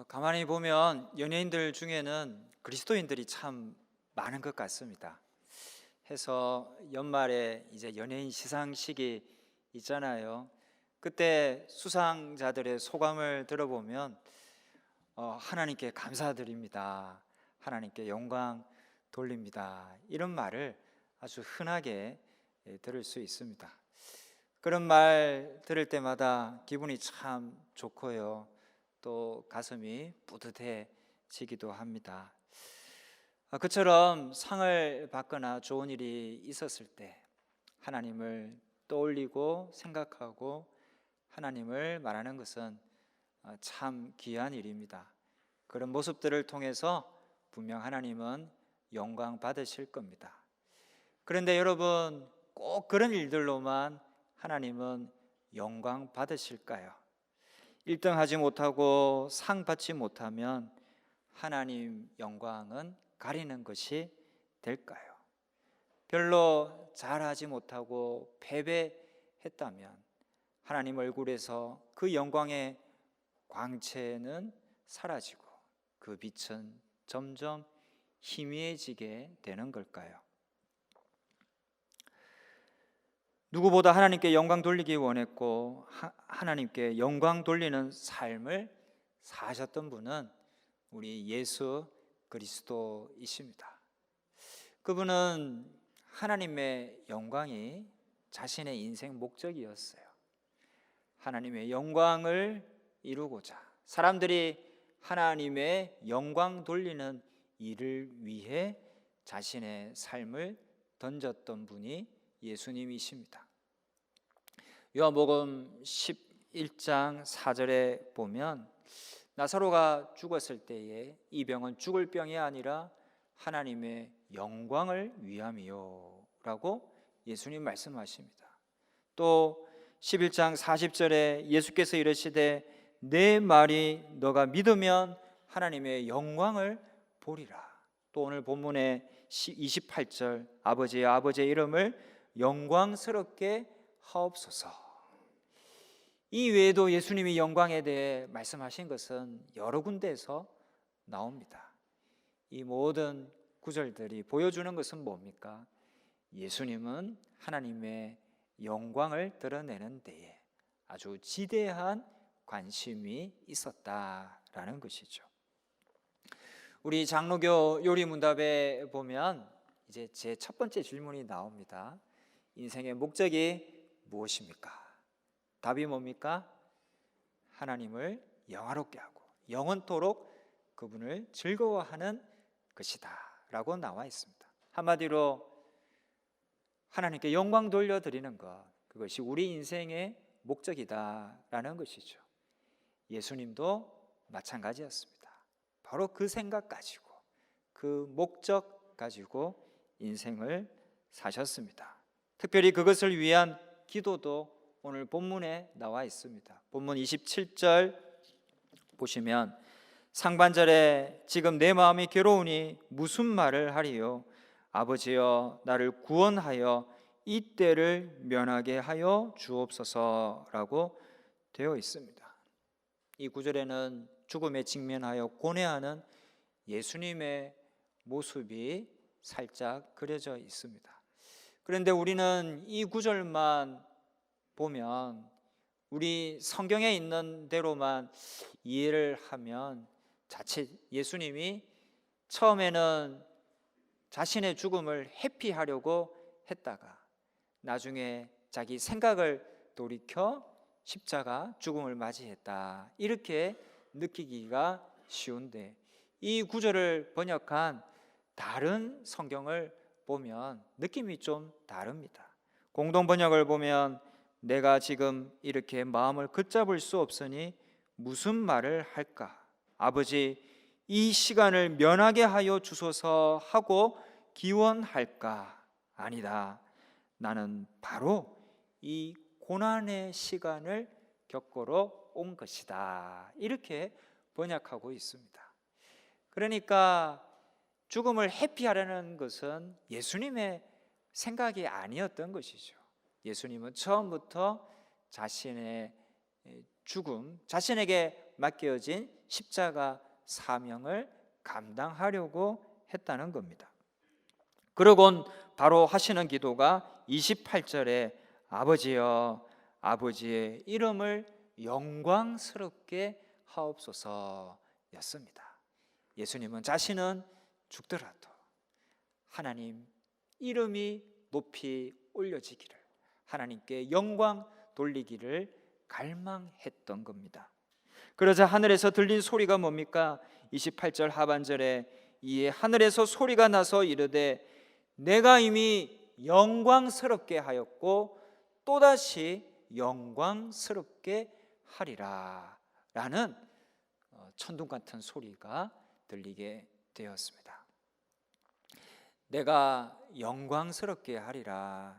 가만히 보면 연예인들 중에는 그리스도인들이 참 많은 것 같습니다. 해서 연말에 이제 연예인 시상식이 있잖아요. 그때 수상자들의 소감을 들어보면 하나님께 감사드립니다. 하나님께 영광 돌립니다. 이런 말을 아주 흔하게 들을 수 있습니다. 그런 말 들을 때마다 기분이 참 좋고요. 또 가슴이 뿌듯해지기도 합니다. 그처럼 상을 받거나 좋은 일이 있었을 때 하나님을 떠올리고 생각하고 하나님을 말하는 것은 참 귀한 일입니다. 그런 모습들을 통해서 분명 하나님은 영광 받으실 겁니다. 그런데 여러분, 꼭 그런 일들로만 하나님은 영광 받으실까요? 1등 하지 못하고 상 받지 못하면 하나님 영광은 가리는 것이 될까요? 별로 잘하지 못하고 패배했다면 하나님 얼굴에서 그 영광의 광채는 사라지고 그 빛은 점점 희미해지게 되는 걸까요? 누구보다 하나님께 영광 돌리기 원했고 하나님께 영광 돌리는 삶을 사셨던 분은 우리 예수 그리스도이십니다. 그분은 하나님의 영광이 자신의 인생 목적이었어요. 하나님의 영광을 이루고자 사람들이 하나님의 영광 돌리는 일을 위해 자신의 삶을 던졌던 분이 예수님이십니다. 요한복음 11장 4절에 보면 나사로가 죽었을 때에 이 병은 죽을 병이 아니라 하나님의 영광을 위함이요 라고 예수님 말씀하십니다. 또 11장 40절에 예수께서 이르시되 내 말이 너가 믿으면 하나님의 영광을 보리라. 또 오늘 본문의 28절 아버지의 이름을 영광스럽게 하옵소서. 이 외에도 예수님이 영광에 대해 말씀하신 것은 여러 군데에서 나옵니다. 이 모든 구절들이 보여주는 것은 뭡니까? 예수님은 하나님의 영광을 드러내는 데에 아주 지대한 관심이 있었다라는 것이죠. 우리 장로교 요리문답에 보면 이제 제 첫 번째 질문이 나옵니다. 인생의 목적이 무엇입니까? 답이 뭡니까? 하나님을 영화롭게 하고 영원토록 그분을 즐거워하는 것이다 라고 나와 있습니다. 한마디로 하나님께 영광 돌려드리는 것, 그것이 우리 인생의 목적이다라는 것이죠. 예수님도 마찬가지였습니다. 바로 그 생각 가지고 그 목적 가지고 인생을 사셨습니다. 특별히 그것을 위한 기도도 오늘 본문에 나와 있습니다. 본문 27절 보시면 상반절에 지금 내 마음이 괴로우니 무슨 말을 하리요? 아버지여 나를 구원하여 이 때를 면하게 하여 주옵소서라고 되어 있습니다. 이 구절에는 죽음에 직면하여 고뇌하는 예수님의 모습이 살짝 그려져 있습니다. 그런데 우리는 이 구절만 보면 우리 성경에 있는 대로만 이해를 하면 자칫 예수님이 처음에는 자신의 죽음을 회피하려고 했다가 나중에 자기 생각을 돌이켜 십자가 죽음을 맞이했다 이렇게 느끼기가 쉬운데 이 구절을 번역한 다른 성경을 보면 느낌이 좀 다릅니다. 공동 번역을 보면 내가 지금 이렇게 마음을 걷잡을 수 없으니 무슨 말을 할까? 아버지 이 시간을 면하게 하여 주소서 하고 기원할까? 아니다. 나는 바로 이 고난의 시간을 겪으러 온 것이다. 이렇게 번역하고 있습니다. 그러니까 죽음을 회피하려는 것은 예수님의 생각이 아니었던 것이죠. 예수님은 처음부터 자신의 죽음, 자신에게 맡겨진 십자가 사명을 감당하려고 했다는 겁니다. 그러곤 바로 하시는 기도가 28절에 아버지여 아버지의 이름을 영광스럽게 하옵소서였습니다. 예수님은 자신은 죽더라도 하나님 이름이 높이 올려지기를, 하나님께 영광 돌리기를 갈망했던 겁니다. 그러자 하늘에서 들린 소리가 뭡니까? 28절 하반절에 이에 하늘에서 소리가 나서 이르되 내가 이미 영광스럽게 하였고 또다시 영광스럽게 하리라 라는 천둥 같은 소리가 들리게 되었습니다. 내가 영광스럽게 하리라,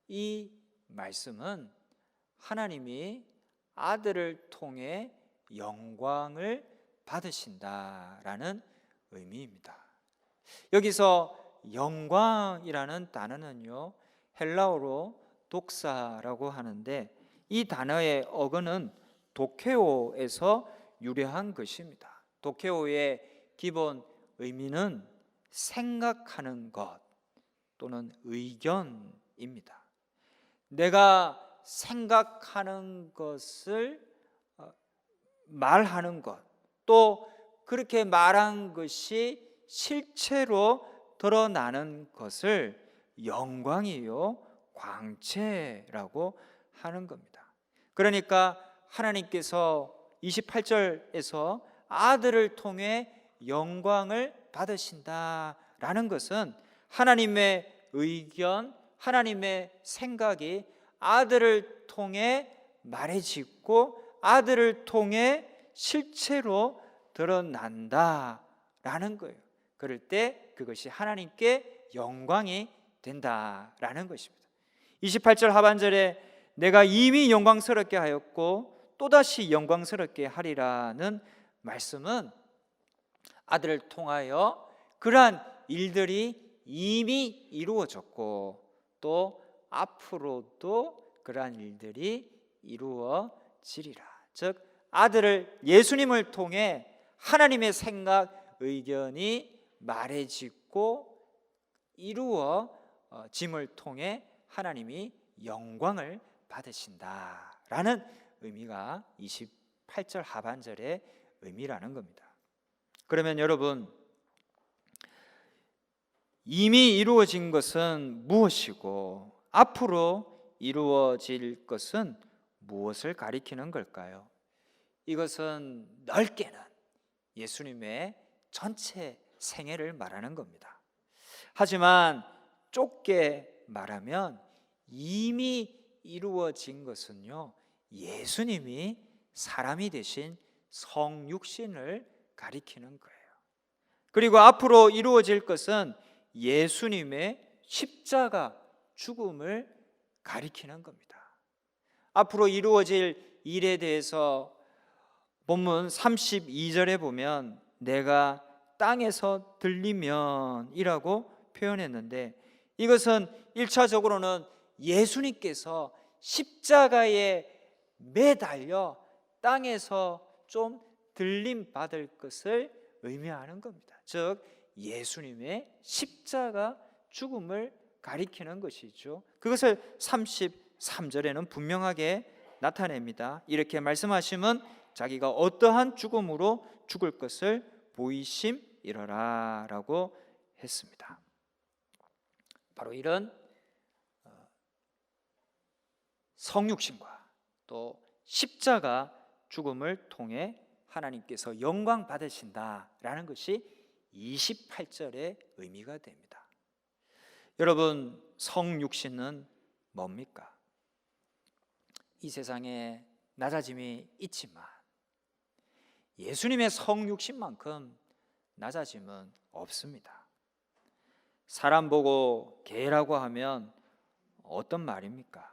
이 말씀은 하나님이 아들을 통해 영광을 받으신다라는 의미입니다. 여기서 영광이라는 단어는요, 헬라어로 독사라고 하는데 이 단어의 어근은 도케오에서 유래한 것입니다. 도케오의 기본 의미는 생각하는 것 또는 의견입니다. 내가 생각하는 것을 말하는 것, 또 그렇게 말한 것이 실체로 드러나는 것을 영광이요 광채라고 하는 겁니다. 그러니까 하나님께서 28절에서 아들을 통해 영광을 받으신다라는 것은 하나님의 의견, 하나님의 생각이 아들을 통해 말해지고 아들을 통해 실체로 드러난다라는 거예요. 그럴 때 그것이 하나님께 영광이 된다라는 것입니다. 28절 하반절에 내가 이미 영광스럽게 하였고 또다시 영광스럽게 하리라는 말씀은 아들을 통하여 그러한 일들이 이미 이루어졌고 또 앞으로도 그러한 일들이 이루어지리라. 즉 아들을, 예수님을 통해 하나님의 생각, 의견이 말해지고 이루어짐을 통해 하나님이 영광을 받으신다라는 의미가 28절 하반절의 의미라는 겁니다. 그러면 여러분, 이미 이루어진 것은 무엇이고 앞으로 이루어질 것은 무엇을 가리키는 걸까요? 이것은 넓게는 예수님의 전체 생애를 말하는 겁니다. 하지만 좁게 말하면 이미 이루어진 것은요, 예수님이 사람이 되신 성육신을 가리키는 거예요. 그리고 앞으로 이루어질 것은 예수님의 십자가 죽음을 가리키는 겁니다. 앞으로 이루어질 일에 대해서 본문 32절에 보면 내가 땅에서 들리면 이라고 표현했는데, 이것은 1차적으로는 예수님께서 십자가에 매달려 땅에서 좀 들림 받을 것을 의미하는 겁니다. 즉 예수님의 십자가 죽음을 가리키는 것이죠. 그것을 33절에는 분명하게 나타냅니다. 이렇게 말씀하시면 자기가 어떠한 죽음으로 죽을 것을 보이심이러라 라고 했습니다. 바로 이런 성육신과 또 십자가 죽음을 통해 하나님께서 영광 받으신다라는 것이 28절의 의미가 됩니다. 여러분, 성육신은 뭡니까? 이 세상에 낮아짐이 있지만 예수님의 성육신만큼 낮아짐은 없습니다. 사람 보고 개라고 하면 어떤 말입니까?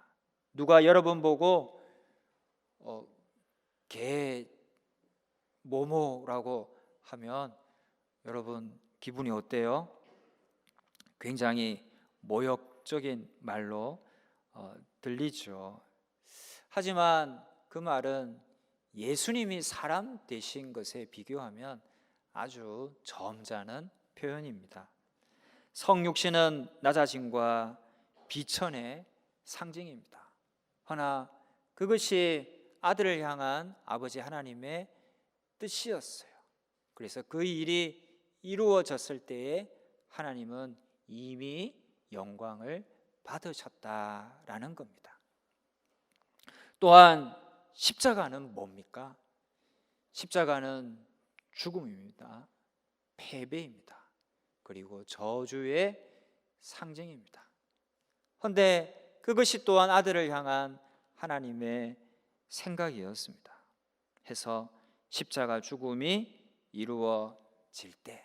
누가 여러분 보고 개 뭐뭐라고 하면 여러분 기분이 어때요? 굉장히 모욕적인 말로 들리죠. 하지만 그 말은 예수님이 사람 되신 것에 비교하면 아주 점잖은 표현입니다. 성육신은 낮아짐과 비천의 상징입니다. 허나 그것이 아들을 향한 아버지 하나님의 뜻이었어요. 그래서 그 일이 이루어졌을 때에 하나님은 이미 영광을 받으셨다라는 겁니다. 또한 십자가는 뭡니까? 십자가는 죽음입니다. 패배입니다. 그리고 저주의 상징입니다. 그런데 그것이 또한 아들을 향한 하나님의 생각이었습니다. 해서 십자가 죽음이 이루어질 때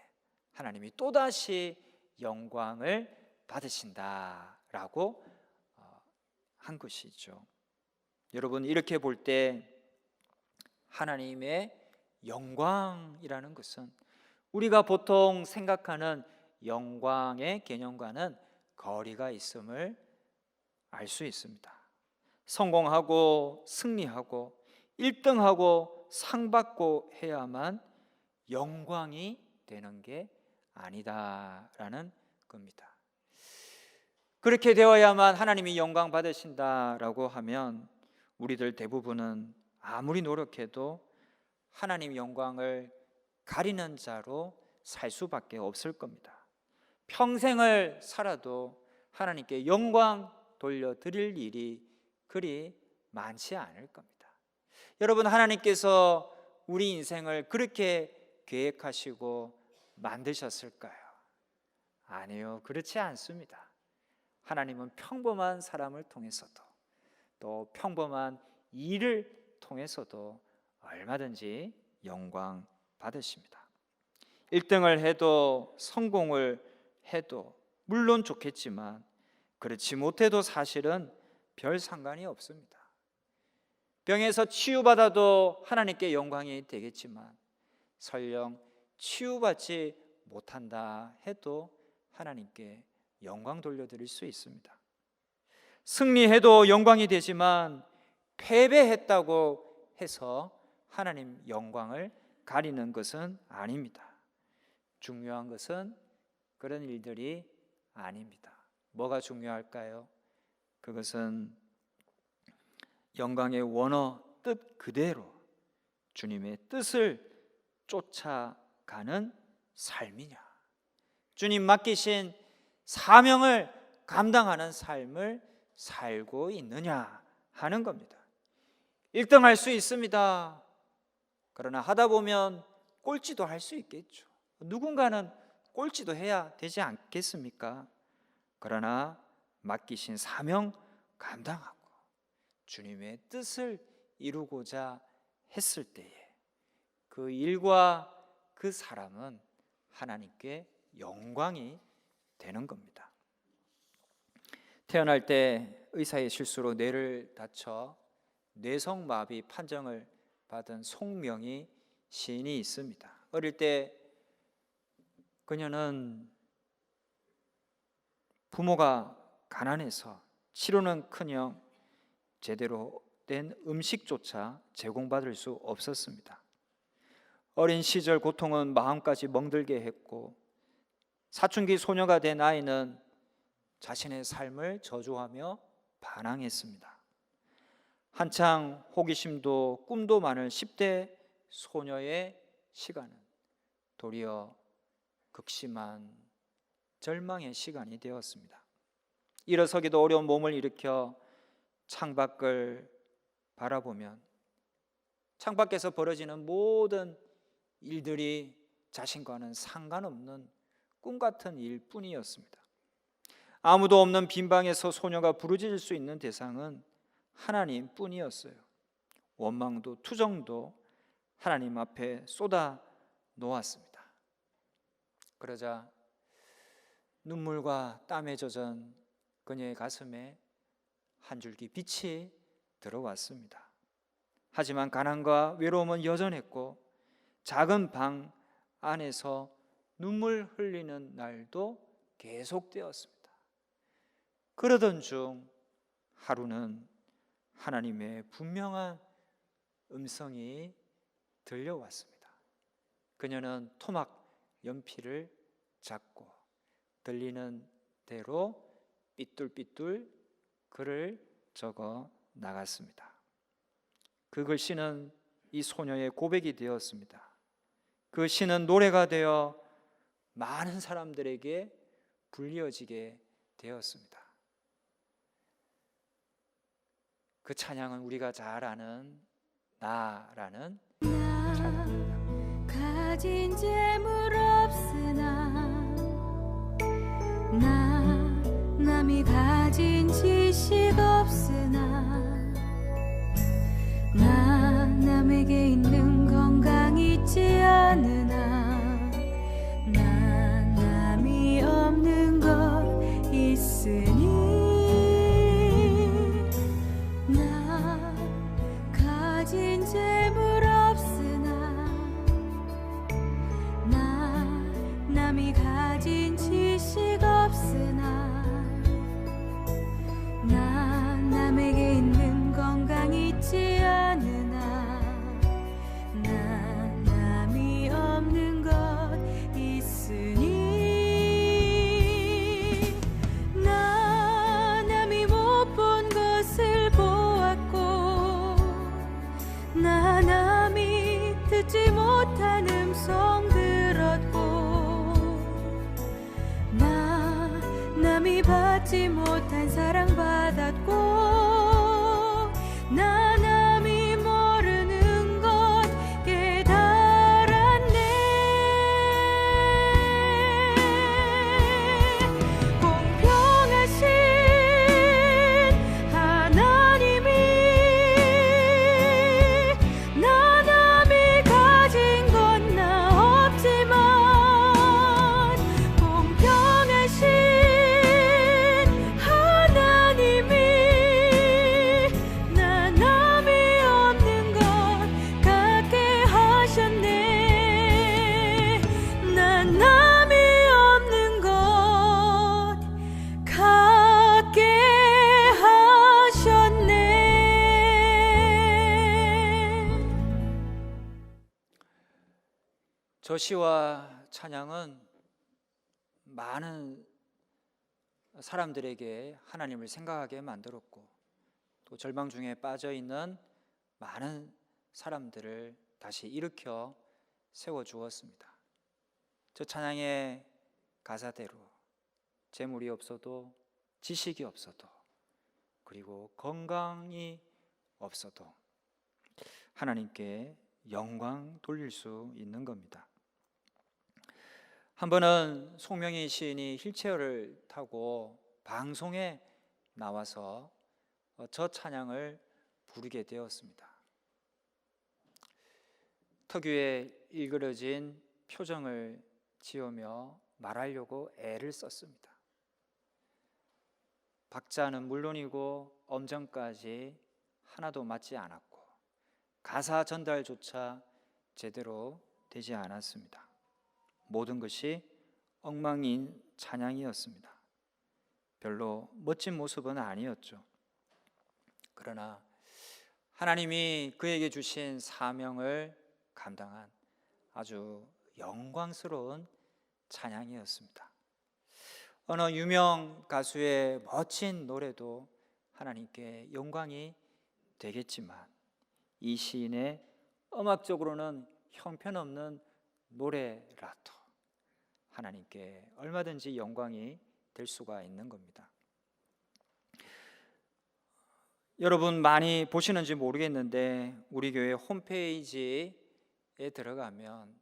하나님이 또다시 영광을 받으신다라고 한 것이죠. 여러분, 이렇게 볼 때 하나님의 영광이라는 것은 우리가 보통 생각하는 영광의 개념과는 거리가 있음을 알 수 있습니다. 성공하고 승리하고 1등하고 상 받고 해야만 영광이 되는 게 아니다라는 겁니다. 그렇게 되어야만 하나님이 영광 받으신다라고 하면 우리들 대부분은 아무리 노력해도 하나님 영광을 가리는 자로 살 수밖에 없을 겁니다. 평생을 살아도 하나님께 영광 돌려드릴 일이 그리 많지 않을 겁니다. 여러분, 하나님께서 우리 인생을 그렇게 계획하시고 만드셨을까요? 아니요, 그렇지 않습니다. 하나님은 평범한 사람을 통해서도 또 평범한 일을 통해서도 얼마든지 영광 받으십니다. 1등을 해도 성공을 해도 물론 좋겠지만 그렇지 못해도 사실은 별 상관이 없습니다. 병에서 치유받아도 하나님께 영광이 되겠지만 설령 치유받지 못한다 해도 하나님께 영광 돌려드릴 수 있습니다. 승리해도 영광이 되지만 패배했다고 해서 하나님 영광을 가리는 것은 아닙니다. 중요한 것은 그런 일들이 아닙니다. 뭐가 중요할까요? 그것은 영광의 원어 뜻 그대로 주님의 뜻을 쫓아가는 삶이냐, 주님 맡기신 사명을 감당하는 삶을 살고 있느냐 하는 겁니다. 1등 할 수 있습니다. 그러나 하다 보면 꼴찌도 할 수 있겠죠. 누군가는 꼴찌도 해야 되지 않겠습니까? 그러나 맡기신 사명 감당하고 주님의 뜻을 이루고자 했을 때에 그 일과 그 사람은 하나님께 영광이 되는 겁니다. 태어날 때 의사의 실수로 뇌를 다쳐 뇌성마비 판정을 받은 송명희 시인이 있습니다. 어릴 때 그녀는 부모가 가난해서 치료는커녕 제대로 된 음식조차 제공받을 수 없었습니다. 어린 시절 고통은 마음까지 멍들게 했고 사춘기 소녀가 된 아이는 자신의 삶을 저주하며 반항했습니다. 한창 호기심도 꿈도 많은 10대 소녀의 시간은 도리어 극심한 절망의 시간이 되었습니다. 일어서기도 어려운 몸을 일으켜 창밖을 바라보면 창밖에서 벌어지는 모든 일들이 자신과는 상관없는 꿈같은 일뿐이었습니다. 아무도 없는 빈방에서 소녀가 부르짖을 수 있는 대상은 하나님뿐이었어요. 원망도 투정도 하나님 앞에 쏟아 놓았습니다. 그러자 눈물과 땀에 젖은 그녀의 가슴에 한 줄기 빛이 들어왔습니다. 하지만 가난과 외로움은 여전했고 작은 방 안에서 눈물 흘리는 날도 계속되었습니다. 그러던 중 하루는 하나님의 분명한 음성이 들려왔습니다. 그녀는 토막 연필을 잡고 들리는 대로 삐뚤삐뚤 글을 적어 나갔습니다. 그 글씨는 이 소녀의 고백이 되었습니다. 그 시는 노래가 되어 많은 사람들에게 불리어지게 되었습니다. 그 찬양은 우리가 잘 아는 나라는 찬양입니다. 가진 재물 없으나 나 남이 가진 지식 없으나 나 남에게 있는 건강 있지 않으나 나 남이 없는 것 있으니 나 가진 재물 없으나 나 남이 가진 지식 없으나 나 남에게 있는 건강 있지 않으나 나 남이 없는 것 있으니 나 남이 못 본 것을 보았고 나 남이 듣지 못한 음성 들었고 나 남이 받지 못한 사랑 받았고 나 남이 모르는 것 깨달았네. 공평하신 하나님이 나 남이 가진 건 나 없지만 공평하신 하나님이 나 남이 없는 것 갖게 하셨네. 나 남이 없는 것 갖게 하셨네. 저 시와 찬양은 많은 사람들에게 하나님을 생각하게 만들었고 또 절망 중에 빠져 있는 많은 사람들을 다시 일으켜 세워 주었습니다. 저 찬양의 가사대로 재물이 없어도 지식이 없어도 그리고 건강이 없어도 하나님께 영광 돌릴 수 있는 겁니다. 한 번은 송명희 시인이 휠체어를 타고 방송에 나와서 저 찬양을 부르게 되었습니다. 특유의 일그러진 표정을 지으며 말하려고 애를 썼습니다. 박자는 물론이고 엄정까지 하나도 맞지 않았고 가사 전달조차 제대로 되지 않았습니다. 모든 것이 엉망인 찬양이었습니다. 별로 멋진 모습은 아니었죠. 그러나 하나님이 그에게 주신 사명을 감당한 아주 영광스러운 찬양이었습니다. 어느 유명 가수의 멋진 노래도 하나님께 영광이 되겠지만 이 시인의 음악적으로는 형편없는 노래라도 하나님께 얼마든지 영광이 될 수가 있는 겁니다. 여러분 많이 보시는지 모르겠는데 우리 교회 홈페이지에 들어가면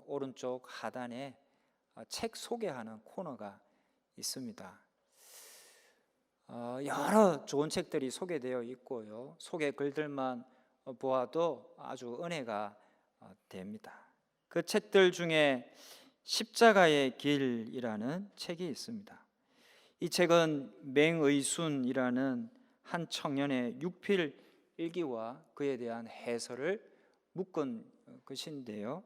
오른쪽 하단에 책 소개하는 코너가 있습니다. 여러 좋은 책들이 소개되어 있고요. 소개 글들만 보아도 아주 은혜가 됩니다. 그 책들 중에 십자가의 길이라는 책이 있습니다. 이 책은 맹의순이라는 한 청년의 육필 일기와 그에 대한 해설을 묶은 것인데요.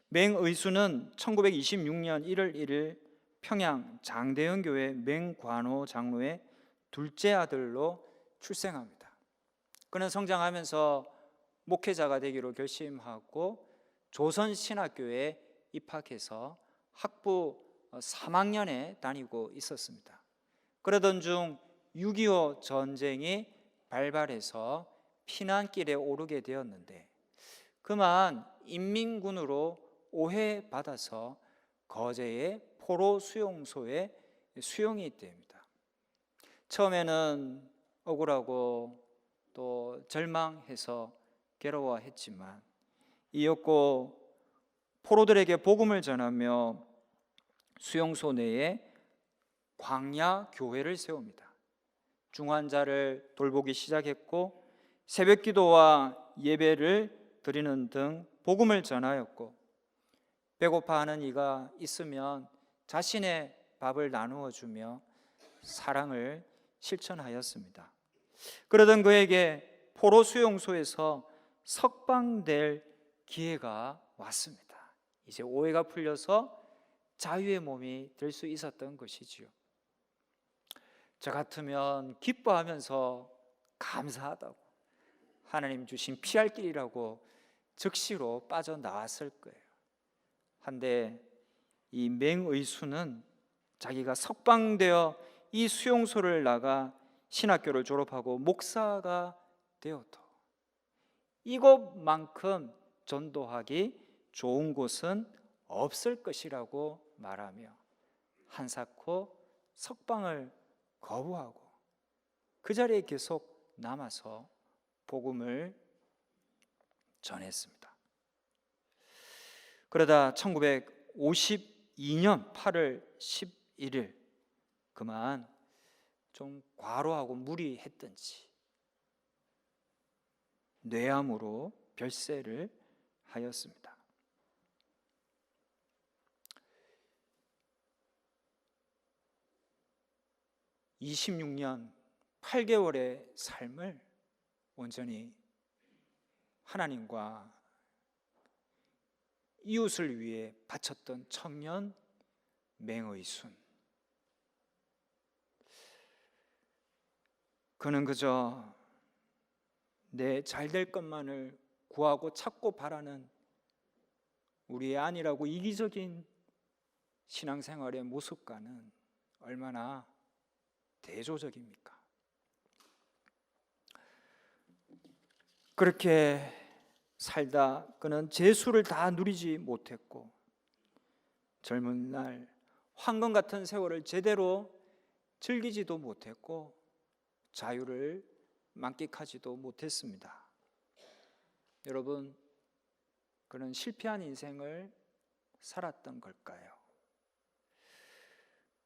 맹의순은 1926년 1월 1일 평양 장대현교회 맹관호 장로의 둘째 아들로 출생합니다. 그는 성장하면서 목회자가 되기로 결심하고 조선신학교에 입학해서 학부 3학년에 다니고 있었습니다. 그러던 중 6.25 전쟁이 발발해서 피난길에 오르게 되었는데 그만 인민군으로 오해받아서 거제의 포로 수용소에 수용이 됩니다. 처음에는 억울하고 또 절망해서 괴로워했지만 이었고 포로들에게 복음을 전하며 수용소 내에 광야 교회를 세웁니다. 중환자를 돌보기 시작했고 새벽 기도와 예배를 드리는 등 복음을 전하였고 배고파하는 이가 있으면 자신의 밥을 나누어 주며 사랑을 실천하였습니다. 그러던 그에게 포로 수용소에서 석방될 기회가 왔습니다. 이제 오해가 풀려서 자유의 몸이 될 수 있었던 것이지요. 저 같으면 기뻐하면서 감사하다고 하나님 주신 피할 길이라고 즉시로 빠져나왔을 거예요. 한데 이 맹의수는 자기가 석방되어 이 수용소를 나가 신학교를 졸업하고 목사가 되어도 이곳만큼 전도하기 좋은 곳은 없을 것이라고 말하며 한사코 석방을 거부하고 그 자리에 계속 남아서 복음을 전했습니다. 그러다 1952년 8월 11일 그만 좀 과로하고 무리했던지 뇌암으로 별세를 하였습니다. (26년 8개월의) 삶을 온전히 하나님과 이웃을 위해 바쳤던 청년 맹의순. 그는 그저 내 잘될 것만을 구하고 찾고 바라는 우리의 아니라고 이기적인 신앙생활의 모습과는 얼마나 대조적입니까? 그렇게 살다 그는 재수를 다 누리지 못했고 젊은 날 황금 같은 세월을 제대로 즐기지도 못했고 자유를 만끽하지도 못했습니다. 여러분, 그는 실패한 인생을 살았던 걸까요?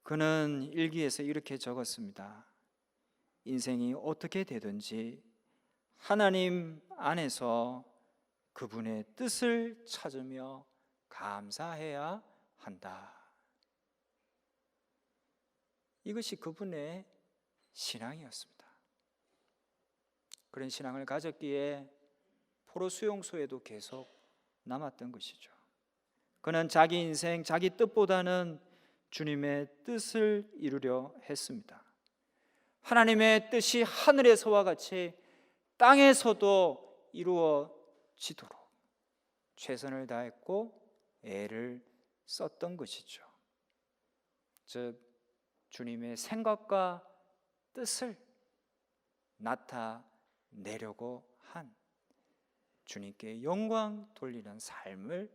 그는 일기에서 이렇게 적었습니다. 인생이 어떻게 되든지 하나님 안에서 그분의 뜻을 찾으며 감사해야 한다. 이것이 그분의 신앙이었습니다. 그런 신앙을 가졌기에 포로 수용소에도 계속 남았던 것이죠. 그는 자기 인생, 자기 뜻보다는 주님의 뜻을 이루려 했습니다. 하나님의 뜻이 하늘에서와 같이 땅에서도 이루어지도록 최선을 다했고 애를 썼던 것이죠. 즉 주님의 생각과 뜻을 나타내려고 한 주님께 영광 돌리는 삶을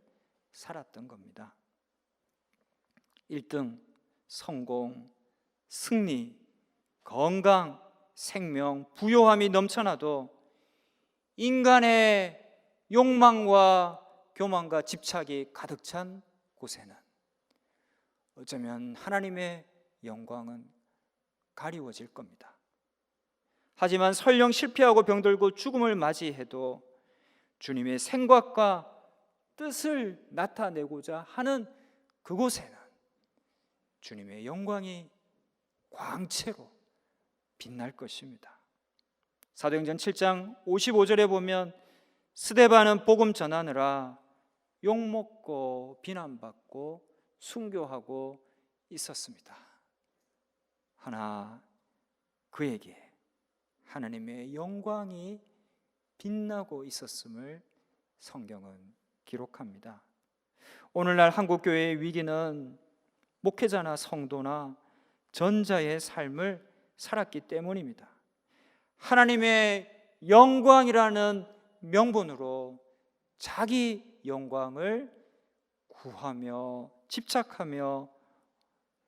살았던 겁니다. 1등, 성공, 승리, 건강, 생명, 부요함이 넘쳐나도 인간의 욕망과 교만과 집착이 가득 찬 곳에는 어쩌면 하나님의 영광은 가리워질 겁니다. 하지만 설령 실패하고 병들고 죽음을 맞이해도 주님의 생각과 뜻을 나타내고자 하는 그곳에는 주님의 영광이 광채로 빛날 것입니다. 사도행전 7장 55절에 보면 스데반은 복음 전하느라 욕먹고 비난받고 순교하고 있었습니다. 하나 그에게 하나님의 영광이 빛나고 있었음을 성경은 기록합니다. 오늘날 한국교회의 위기는 목회자나 성도나 전자의 삶을 살았기 때문입니다. 하나님의 영광이라는 명분으로 자기 영광을 구하며 집착하며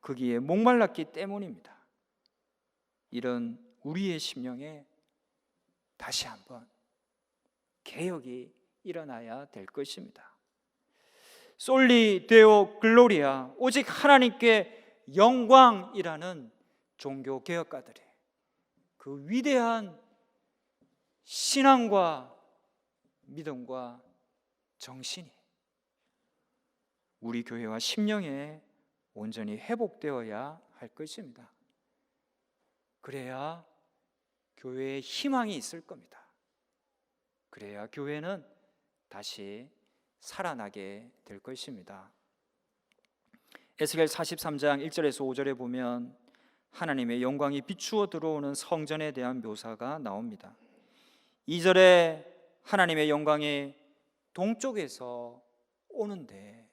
거기에 목말랐기 때문입니다. 이런 우리의 심령에 다시 한번 개혁이 일어나야 될 것입니다. 솔리 데오 글로리아, 오직 하나님께 영광이라는 종교 개혁가들이 그 위대한 신앙과 믿음과 정신이 우리 교회와 심령에 온전히 회복되어야 할 것입니다. 그래야 교회에 희망이 있을 겁니다. 그래야 교회는 다시 살아나게 될 것입니다. 에스겔 43장 1절에서 5절에 보면 하나님의 영광이 비추어 들어오는 성전에 대한 묘사가 나옵니다. 2절에 하나님의 영광이 동쪽에서 오는데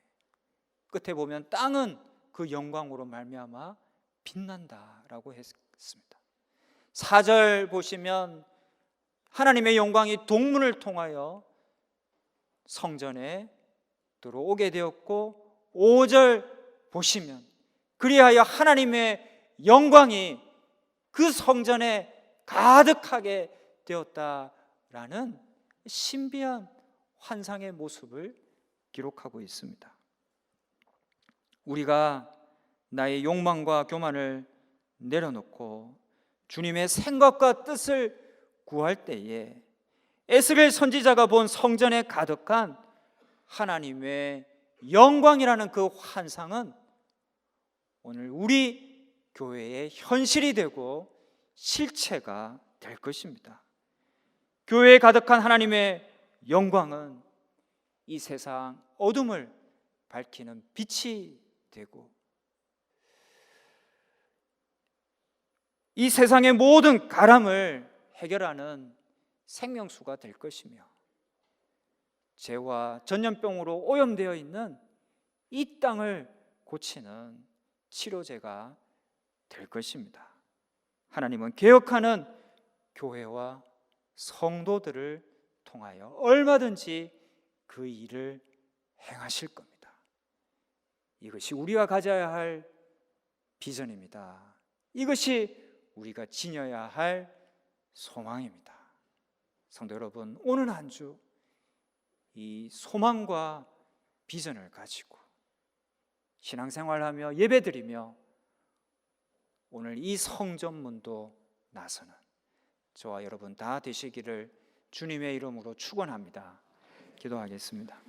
끝에 보면 땅은 그 영광으로 말미암아 빛난다라고 했습니다. 4절 보시면 하나님의 영광이 동문을 통하여 성전에 들어오게 되었고, 5절 보시면 그리하여 하나님의 영광이 그 성전에 가득하게 되었다라는 신비한 환상의 모습을 기록하고 있습니다. 우리가 나의 욕망과 교만을 내려놓고 주님의 생각과 뜻을 구할 때에 에스겔 선지자가 본 성전에 가득한 하나님의 영광이라는 그 환상은 오늘 우리 교회의 현실이 되고 실체가 될 것입니다. 교회에 가득한 하나님의 영광은 이 세상 어둠을 밝히는 빛이 되고 이 세상의 모든 가람을 해결하는 생명수가 될 것이며, 죄와 전염병으로 오염되어 있는 이 땅을 고치는 치료제가 될 것입니다. 하나님은 개혁하는 교회와 성도들을 통하여 얼마든지 그 일을 행하실 겁니다. 이것이 우리가 가져야 할 비전입니다. 이것이 우리가 지녀야 할 소망입니다. 성도 여러분, 오늘 한 주 이 소망과 비전을 가지고 신앙생활하며 예배드리며 오늘 이 성전문도 나서는 저와 여러분 다 되시기를 주님의 이름으로 축원합니다. 기도하겠습니다.